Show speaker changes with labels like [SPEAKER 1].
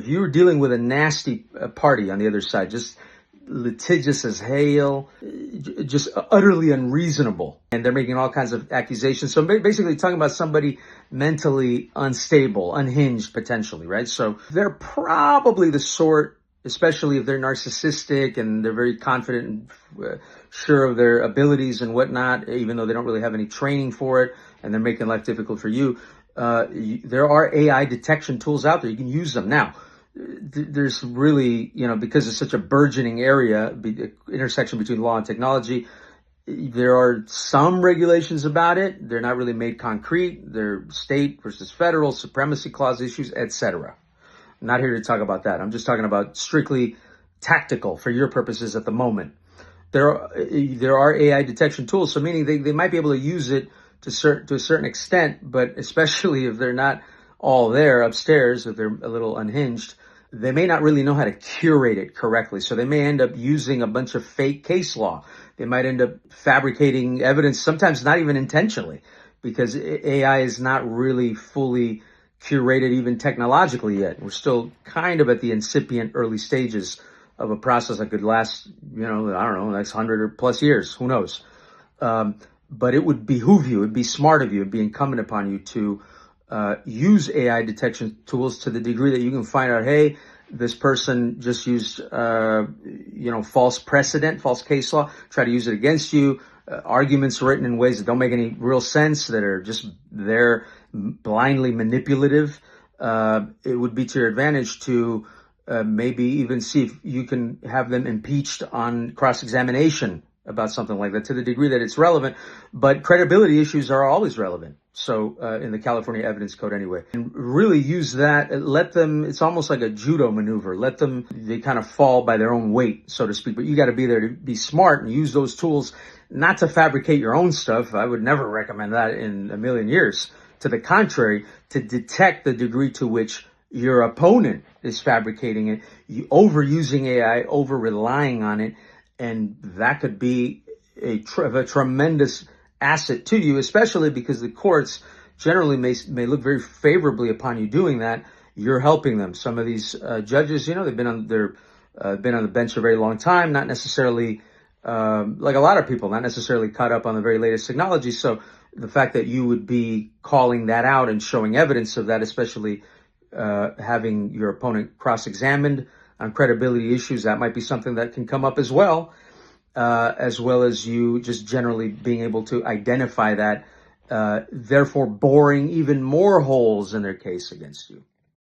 [SPEAKER 1] if you're dealing with a nasty party on the other side, just litigious as hail, just utterly unreasonable, and they're making all kinds of accusations. So basically talking about somebody mentally unstable, unhinged potentially, right? So they're probably the sort, especially if they're narcissistic and they're very confident and sure of their abilities and whatnot, even though they don't really have any training for it, and they're making life difficult for you. There are AI detection tools out there. You can use them now. There's really, because it's such a burgeoning area, intersection between law and technology, there are some regulations about it. They're not really made concrete. They're state versus federal, supremacy clause issues, etc. I'm not here to talk about that. I'm just talking about strictly tactical for your purposes at the moment. There are AI detection tools, so meaning they might be able to use it to a certain extent, but especially if they're not all there upstairs, if they're a little unhinged, they may not really know how to curate it correctly. So they may end up using a bunch of fake case law. They might end up fabricating evidence, sometimes not even intentionally, because AI is not really fully curated even technologically yet. We're still kind of at the incipient early stages of a process that could last, I don't know, the next 100 or plus years. Who knows? But it would behoove you, it'd be smart of you, it'd be incumbent upon you to use AI detection tools to the degree that you can find out, hey, this person just used, false precedent, false case law, try to use it against you, arguments written in ways that don't make any real sense, that are just there blindly manipulative. It would be to your advantage to maybe even see if you can have them impeached on cross-examination about something like that, to the degree that it's relevant. But credibility issues are always relevant. So in the California Evidence Code anyway, and really use that, let them, it's almost like a judo maneuver. They kind of fall by their own weight, so to speak, but you got to be there to be smart and use those tools, not to fabricate your own stuff. I would never recommend that in a million years. To the contrary, to detect the degree to which your opponent is fabricating it, overusing AI, over relying on it, and that could be a tremendous asset to you, especially because the courts generally may look very favorably upon you doing that. You're helping them. Some of these judges, they've been on the bench a very long time, not necessarily like a lot of people, not necessarily caught up on the very latest technology. So the fact that you would be calling that out and showing evidence of that, especially having your opponent cross-examined on credibility issues, that might be something that can come up as well as you just generally being able to identify that, therefore boring even more holes in their case against you.